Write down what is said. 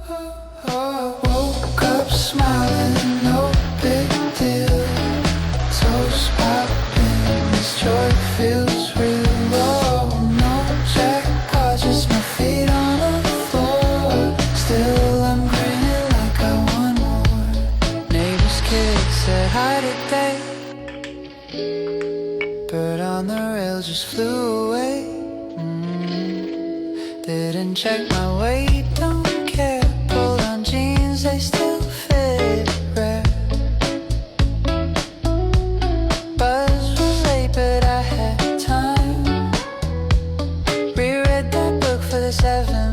Woke up smiling, no big deal. Toast popping, this joy feels real. Oh, no jackpot, just my feet on the floor. Still, I'm grinning like I won more. Neighbor's kids said hi today. Bird on the rail just flew away. Didn't check my weight, don't care. Pulled on jeans, they still fit rare. Buzz was late, but I had time. Reread that book for the 7th